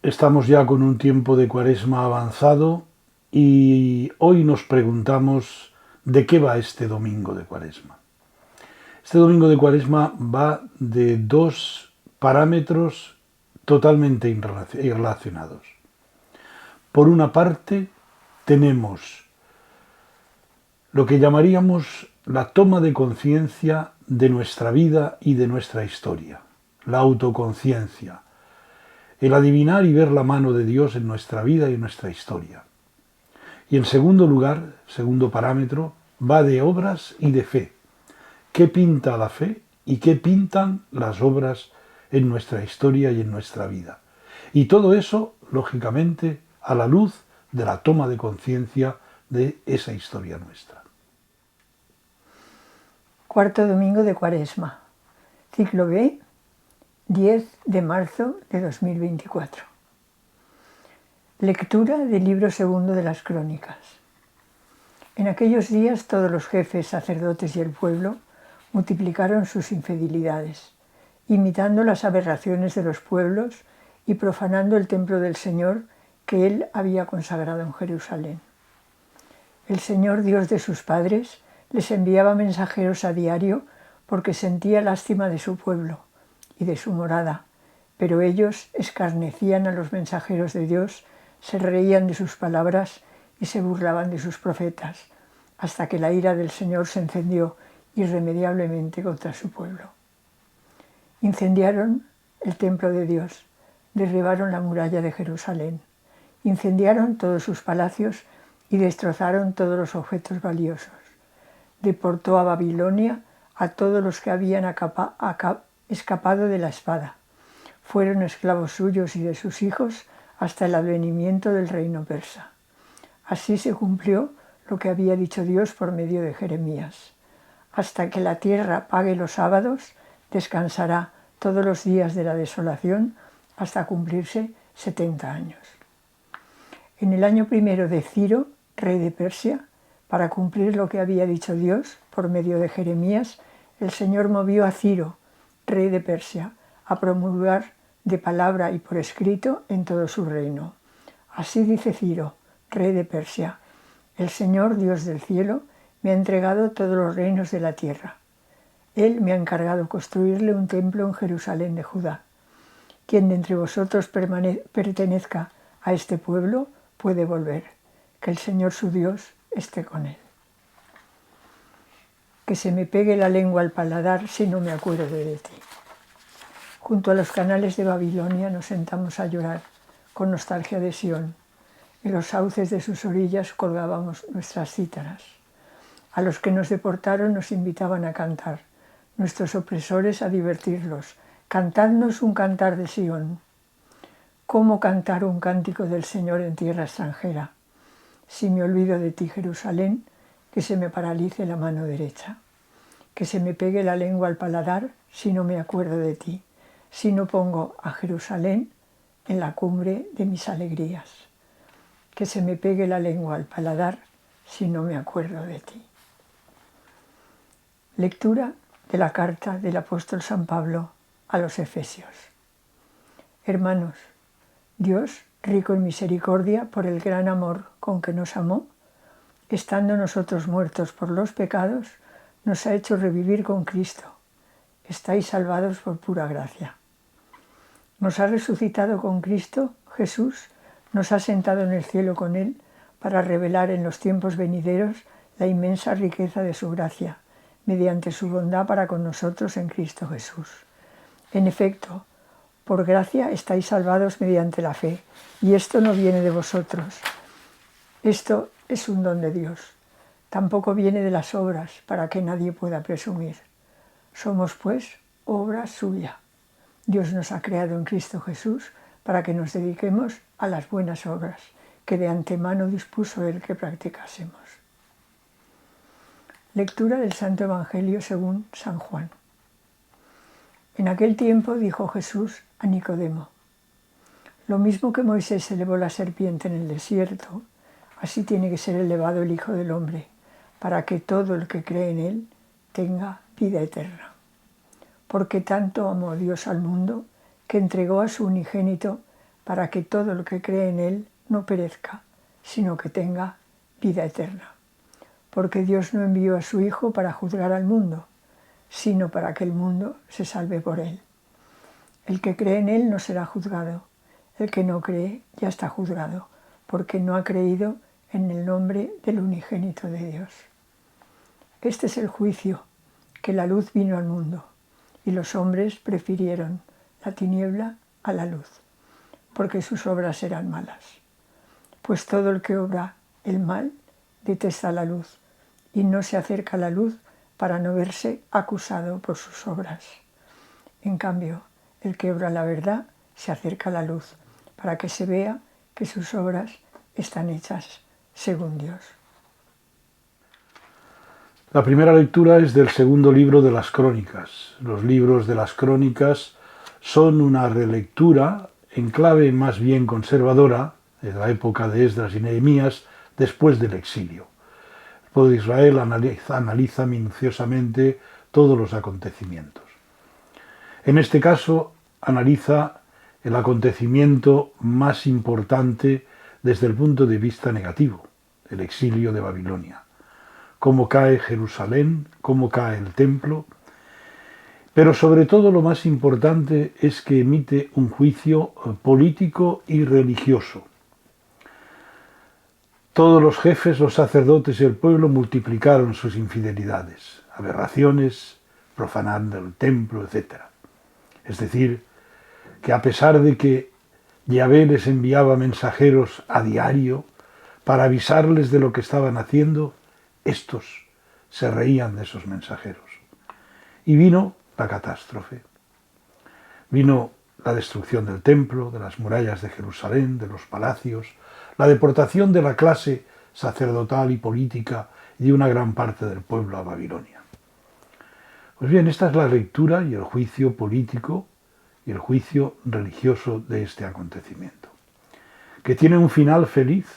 Estamos ya con un tiempo de Cuaresma avanzado y hoy nos preguntamos de qué va este domingo de Cuaresma. Este domingo de Cuaresma va de dos parámetros totalmente irrelacionados. Por una parte, tenemos lo que llamaríamos la toma de conciencia de nuestra vida y de nuestra historia, la autoconciencia, el adivinar y ver la mano de Dios en nuestra vida y en nuestra historia. Y en segundo lugar, segundo parámetro, va de obras y de fe. ¿Qué pinta la fe y qué pintan las obras en nuestra historia y en nuestra vida? Y todo eso, lógicamente, a la luz de la toma de conciencia de esa historia nuestra. Cuarto domingo de Cuaresma, ciclo B, 10 de marzo de 2024. Lectura del libro segundo de las Crónicas. En aquellos días todos los jefes, sacerdotes y el pueblo multiplicaron sus infidelidades, imitando las aberraciones de los pueblos y profanando el templo del Señor que él había consagrado en Jerusalén. El Señor, Dios de sus padres, les enviaba mensajeros a diario porque sentía lástima de su pueblo y de su morada, pero ellos escarnecían a los mensajeros de Dios, se reían de sus palabras y se burlaban de sus profetas, hasta que la ira del Señor se encendió irremediablemente contra su pueblo. Incendiaron el templo de Dios, derribaron la muralla de Jerusalén, incendiaron todos sus palacios y destrozaron todos los objetos valiosos. Deportó a Babilonia a todos los que habían escapado de la espada. Fueron esclavos suyos y de sus hijos hasta el advenimiento del reino persa. Así se cumplió lo que había dicho Dios por medio de Jeremías. Hasta que la tierra pague los sábados, descansará todos los días de la desolación hasta cumplirse 70 años. En el año primero de Ciro, rey de Persia, para cumplir lo que había dicho Dios por medio de Jeremías, el Señor movió a Ciro, rey de Persia, a promulgar de palabra y por escrito en todo su reino. Así dice Ciro, rey de Persia: el Señor, Dios del cielo, me ha entregado todos los reinos de la tierra. Él me ha encargado construirle un templo en Jerusalén de Judá. Quien de entre vosotros pertenezca a este pueblo puede volver. Que el Señor su Dios esté con él. Que se me pegue la lengua al paladar si no me acuerdo de ti. Junto a los canales de Babilonia nos sentamos a llorar con nostalgia de Sión. En los sauces de sus orillas colgábamos nuestras cítaras. A los que nos deportaron nos invitaban a cantar, nuestros opresores a divertirlos. Cantadnos un cantar de Sión. ¿Cómo cantar un cántico del Señor en tierra extranjera? Si me olvido de ti, Jerusalén, que se me paralice la mano derecha. Que se me pegue la lengua al paladar si no me acuerdo de ti, si no pongo a Jerusalén en la cumbre de mis alegrías. Que se me pegue la lengua al paladar si no me acuerdo de ti. Lectura de la carta del apóstol San Pablo a los Efesios. Hermanos, Dios, rico en misericordia por el gran amor con que nos amó, estando nosotros muertos por los pecados, nos ha hecho revivir con Cristo. Estáis salvados por pura gracia. Nos ha resucitado con Cristo, Jesús nos ha sentado en el cielo con Él para revelar en los tiempos venideros la inmensa riqueza de su gracia, mediante su bondad para con nosotros en Cristo Jesús. En efecto, por gracia estáis salvados mediante la fe, y esto no viene de vosotros. Esto es un don de Dios. Tampoco viene de las obras, para que nadie pueda presumir. Somos, pues, obra suya. Dios nos ha creado en Cristo Jesús para que nos dediquemos a las buenas obras, que de antemano dispuso Él que practicásemos. Lectura del Santo Evangelio según San Juan. En aquel tiempo dijo Jesús a Nicodemo: lo mismo que Moisés elevó la serpiente en el desierto, así tiene que ser elevado el Hijo del Hombre, para que todo el que cree en él tenga vida eterna. Porque tanto amó Dios al mundo, que entregó a su unigénito, para que todo el que cree en él no perezca, sino que tenga vida eterna. Porque Dios no envió a su Hijo para juzgar al mundo, sino para que el mundo se salve por él. El que cree en él no será juzgado, el que no cree ya está juzgado, porque no ha creído en el nombre del unigénito de Dios. Este es el juicio, que la luz vino al mundo, y los hombres prefirieron la tiniebla a la luz, porque sus obras eran malas. Pues todo el que obra el mal detesta la luz, y no se acerca a la luz para no verse acusado por sus obras. En cambio, el que obra la verdad se acerca a la luz, para que se vea que sus obras están hechas según Dios. La primera lectura es del segundo libro de las Crónicas. Los libros de las Crónicas son una relectura en clave más bien conservadora de la época de Esdras y Nehemías después del exilio. El pueblo de Israel analiza minuciosamente todos los acontecimientos. En este caso, analiza el acontecimiento más importante desde el punto de vista negativo, el exilio de Babilonia. Cómo cae Jerusalén, cómo cae el templo, pero sobre todo lo más importante es que emite un juicio político y religioso. Todos los jefes, los sacerdotes y el pueblo multiplicaron sus infidelidades, aberraciones, profanando el templo, etc. Es decir, que a pesar de que Yahvé les enviaba mensajeros a diario para avisarles de lo que estaban haciendo, estos se reían de esos mensajeros. Y vino la catástrofe. Vino la destrucción del templo, de las murallas de Jerusalén, de los palacios, la deportación de la clase sacerdotal y política y de una gran parte del pueblo a Babilonia. Pues bien, esta es la lectura y el juicio político y el juicio religioso de este acontecimiento, que tiene un final feliz,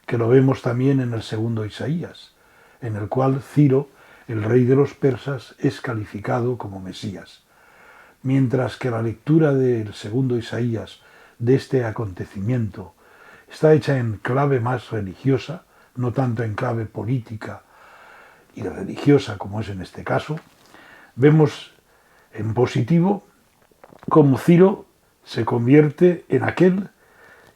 que lo vemos también en el segundo Isaías, en el cual Ciro, el rey de los persas, es calificado como Mesías, mientras que la lectura del segundo Isaías de este acontecimiento está hecha en clave más religiosa, no tanto en clave política y religiosa como es en este caso. Vemos en positivo cómo Ciro se convierte en aquel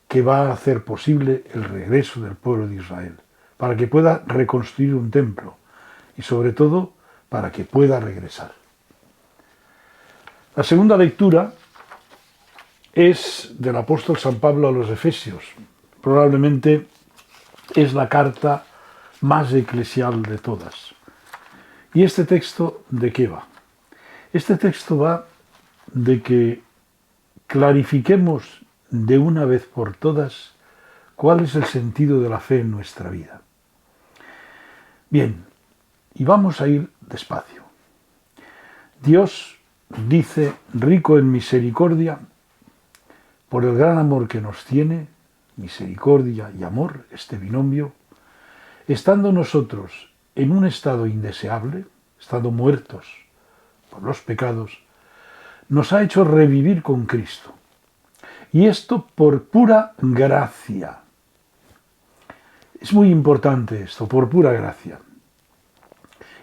que va a hacer posible el regreso del pueblo de Israel, para que pueda reconstruir un templo y sobre todo para que pueda regresar. La segunda lectura es del apóstol San Pablo a los Efesios. Probablemente es la carta más eclesial de todas. ¿Y este texto de qué va? Este texto va de que clarifiquemos de una vez por todas cuál es el sentido de la fe en nuestra vida. Bien, y vamos a ir despacio. Dios dice, rico en misericordia, por el gran amor que nos tiene, misericordia y amor, este binomio, estando nosotros en un estado indeseable, estando muertos por los pecados, nos ha hecho revivir con Cristo. Y esto por pura gracia. Es muy importante esto, por pura gracia.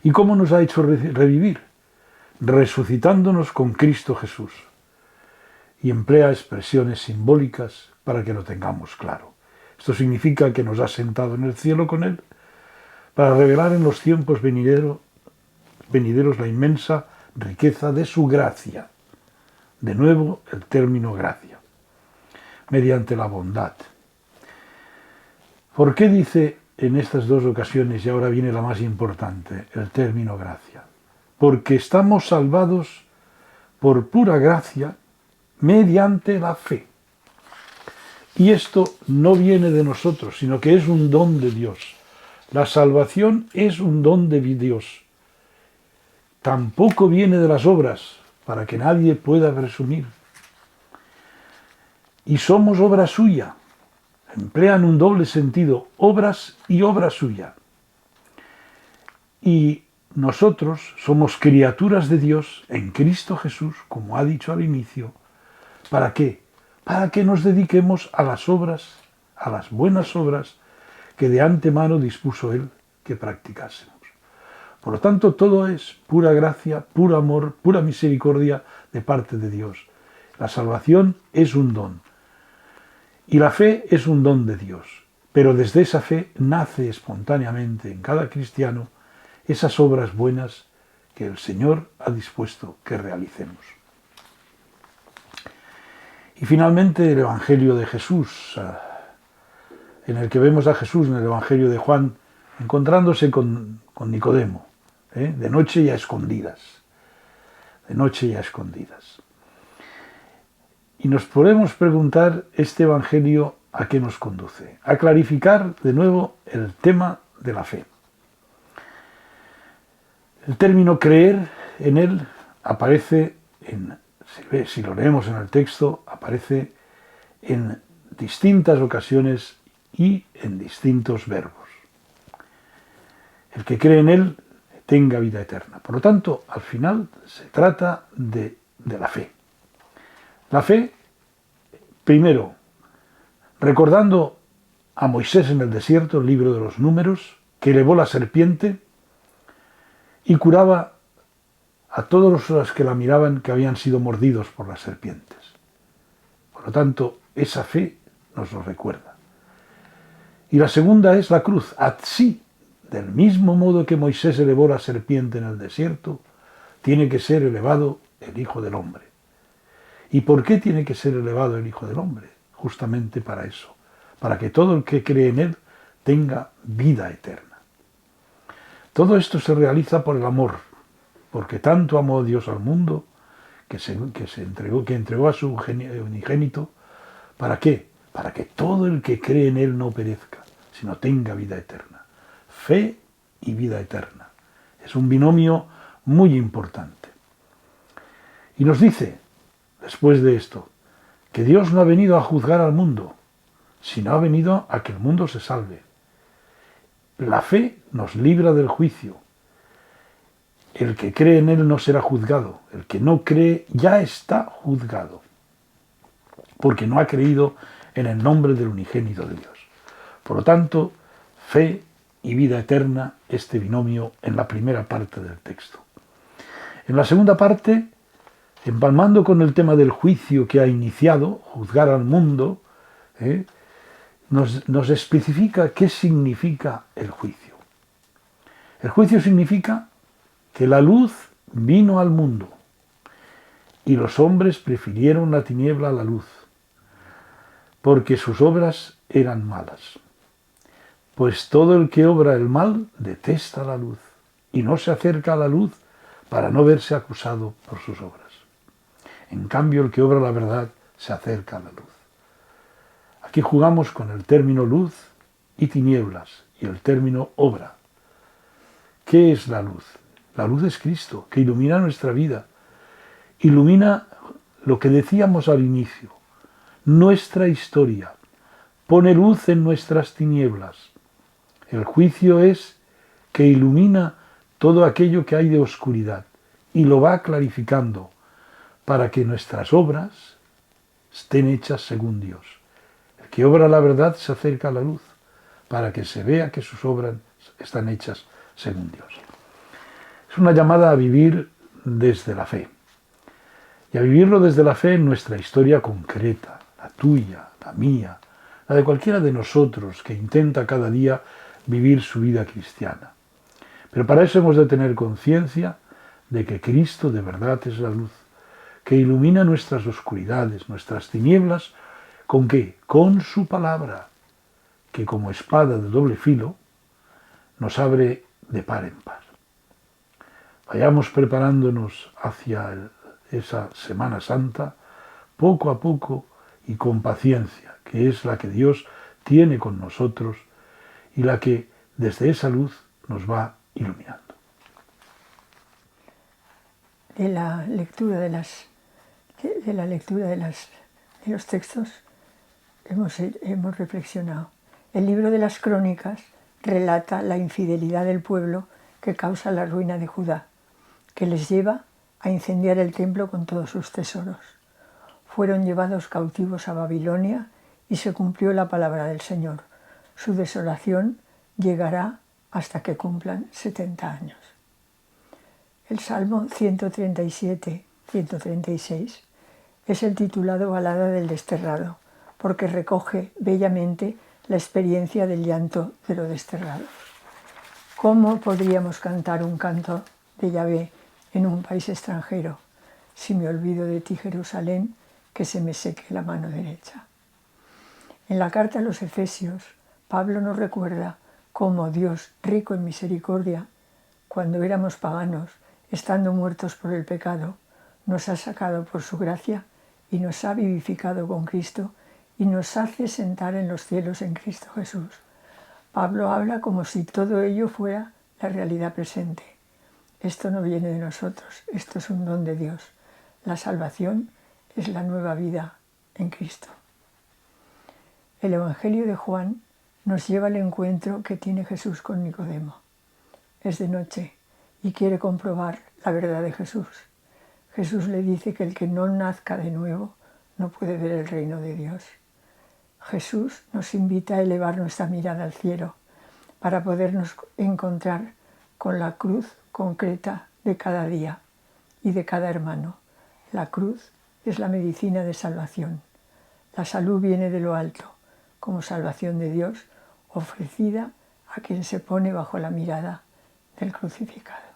¿Y cómo nos ha hecho revivir? Resucitándonos con Cristo Jesús. Y emplea expresiones simbólicas para que lo tengamos claro. Esto significa que nos ha sentado en el cielo con Él para revelar en los tiempos venideros la inmensa riqueza de su gracia. De nuevo, el término gracia. Mediante la bondad. ¿Por qué dice en estas dos ocasiones, y ahora viene la más importante, el término gracia? Porque estamos salvados por pura gracia mediante la fe. Y esto no viene de nosotros, sino que es un don de Dios. La salvación es un don de Dios. Tampoco viene de las obras, para que nadie pueda presumir. Y somos obra suya. Emplean un doble sentido, obras y obra suya. Y nosotros somos criaturas de Dios en Cristo Jesús, como ha dicho al inicio. ¿Para qué? Para que nos dediquemos a las obras, a las buenas obras que de antemano dispuso Él que practicásemos. Por lo tanto, todo es pura gracia, puro amor, pura misericordia de parte de Dios. La salvación es un don. Y la fe es un don de Dios. Pero desde esa fe nace espontáneamente en cada cristiano esas obras buenas que el Señor ha dispuesto que realicemos. Y finalmente el Evangelio de Jesús, en el que vemos a Jesús en el Evangelio de Juan, encontrándose con Nicodemo, de noche y a escondidas. De noche y a escondidas. Y nos podemos preguntar este Evangelio a qué nos conduce. A clarificar de nuevo el tema de la fe. El término creer en Él aparece, si lo leemos en el texto, aparece en distintas ocasiones y en distintos verbos. El que cree en Él tenga vida eterna. Por lo tanto, al final se trata de la fe. La fe, primero, recordando a Moisés en el desierto, el libro de los Números, que elevó la serpiente y curaba a todos los que la miraban que habían sido mordidos por las serpientes. Por lo tanto, esa fe nos lo recuerda. Y la segunda es la cruz. Así, del mismo modo que Moisés elevó la serpiente en el desierto, tiene que ser elevado el Hijo del Hombre. ¿Y por qué tiene que ser elevado el Hijo del Hombre? Justamente para eso, para que todo el que cree en Él tenga vida eterna. Todo esto se realiza por el amor, porque tanto amó Dios al mundo que entregó a su unigénito. ¿Para qué? Para que todo el que cree en Él no perezca, sino tenga vida eterna. Fe y vida eterna. Es un binomio muy importante. Y nos dice, después de esto, que Dios no ha venido a juzgar al mundo, sino ha venido a que el mundo se salve. La fe nos libra del juicio. El que cree en Él no será juzgado. El que no cree ya está juzgado, porque no ha creído en el nombre del unigénito de Dios. Por lo tanto, fe y vida eterna, este binomio en la primera parte del texto. En la segunda parte, empalmando con el tema del juicio que ha iniciado, juzgar al mundo, nos especifica qué significa el juicio. El juicio significa que la luz vino al mundo y los hombres prefirieron la tiniebla a la luz, porque sus obras eran malas. Pues todo el que obra el mal detesta la luz y no se acerca a la luz para no verse acusado por sus obras. En cambio, el que obra la verdad se acerca a la luz. Aquí jugamos con el término luz y tinieblas y el término obra. ¿Qué es la luz? La luz es Cristo, que ilumina nuestra vida. Ilumina lo que decíamos al inicio, nuestra historia. Pone luz en nuestras tinieblas. El juicio es que ilumina todo aquello que hay de oscuridad y lo va clarificando para que nuestras obras estén hechas según Dios. El que obra la verdad se acerca a la luz para que se vea que sus obras están hechas según Dios. Es una llamada a vivir desde la fe. Y a vivirlo desde la fe en nuestra historia concreta, la tuya, la mía, la de cualquiera de nosotros que intenta cada día vivir su vida cristiana. Pero para eso hemos de tener conciencia de que Cristo de verdad es la luz, que ilumina nuestras oscuridades, nuestras tinieblas. ¿Con qué? Con su palabra, que como espada de doble filo nos abre de par en par. Vayamos preparándonos hacia esa Semana Santa, poco a poco y con paciencia, que es la que Dios tiene con nosotros y la que desde esa luz nos va iluminando. de la lectura de los textos hemos reflexionado. El libro de las Crónicas relata la infidelidad del pueblo que causa la ruina de Judá, que les lleva a incendiar el templo con todos sus tesoros. Fueron llevados cautivos a Babilonia y se cumplió la palabra del Señor. Su desolación llegará hasta que cumplan 70 años. El Salmo 137-136 es el titulado Balada del Desterrado, porque recoge bellamente la experiencia del llanto de los desterrados. ¿Cómo podríamos cantar un canto de Yahvé en un país extranjero? Si me olvido de ti, Jerusalén, que se me seque la mano derecha. En la carta a los Efesios, Pablo nos recuerda cómo Dios, rico en misericordia, cuando éramos paganos, estando muertos por el pecado, nos ha sacado por su gracia y nos ha vivificado con Cristo y nos hace sentar en los cielos en Cristo Jesús. Pablo habla como si todo ello fuera la realidad presente. Esto no viene de nosotros, esto es un don de Dios. La salvación es la nueva vida en Cristo. El Evangelio de Juan nos lleva al encuentro que tiene Jesús con Nicodemo. Es de noche y quiere comprobar la verdad de Jesús. Jesús le dice que el que no nazca de nuevo no puede ver el reino de Dios. Jesús nos invita a elevar nuestra mirada al cielo para podernos encontrar con la cruz concreta de cada día y de cada hermano. La cruz es la medicina de salvación. La salud viene de lo alto, como salvación de Dios ofrecida a quien se pone bajo la mirada del crucificado.